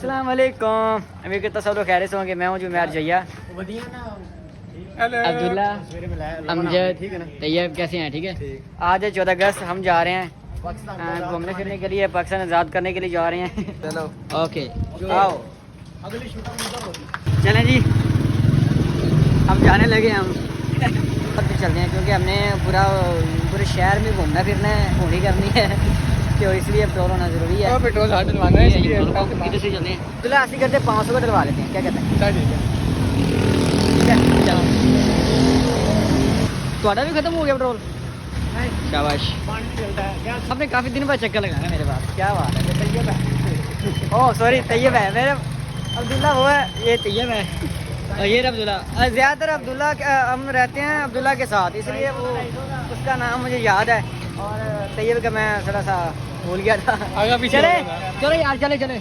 अस्सलाम वालेकुम। अभी कितना सब लोग खैर से होंगे। मैं हूँ जुमैर जैया, अब्दुल्ला, अमजद, तैयब। कैसे हैं? ठीक है। आज है 14 अगस्त। हम जा रहे हैं घूमने फिरने के लिए, पाकिस्तान आज़ाद करने के लिए जा रहे हैं। चलो ओके आओ चलें जी, हम जाने लगे। हम चलते हैं क्योंकि हमने पूरे शहर में घूमना फिरना है, घूमनी करनी है, तो इसलिए पेट्रोल होना जरूरी है। पेट्रोल डलवाना है इसलिए किधर से चलते हैं? चलो ऐसे करते 500 का डलवा लेते हैं, क्या कहते हैं? चलो। थोड़ा भी खत्म हो गया पेट्रोल? शाबाश। आपने काफी दिन बाद चक्कर लगाया मेरे पास, क्या बात है। ओह सॉरी, तैयब है मेरे। अब्दुल्ला वो है, ये तैयब है और ये अब्दुल्ला। ज़्यादातर अब्दुल्ला हम रहते हैं अब्दुल्ला के साथ, इसलिए वो उसका नाम मुझे याद है और तैयब का मैं थोड़ा सा भूल गया था। आगे पीछे चले चलो यार, चले चले।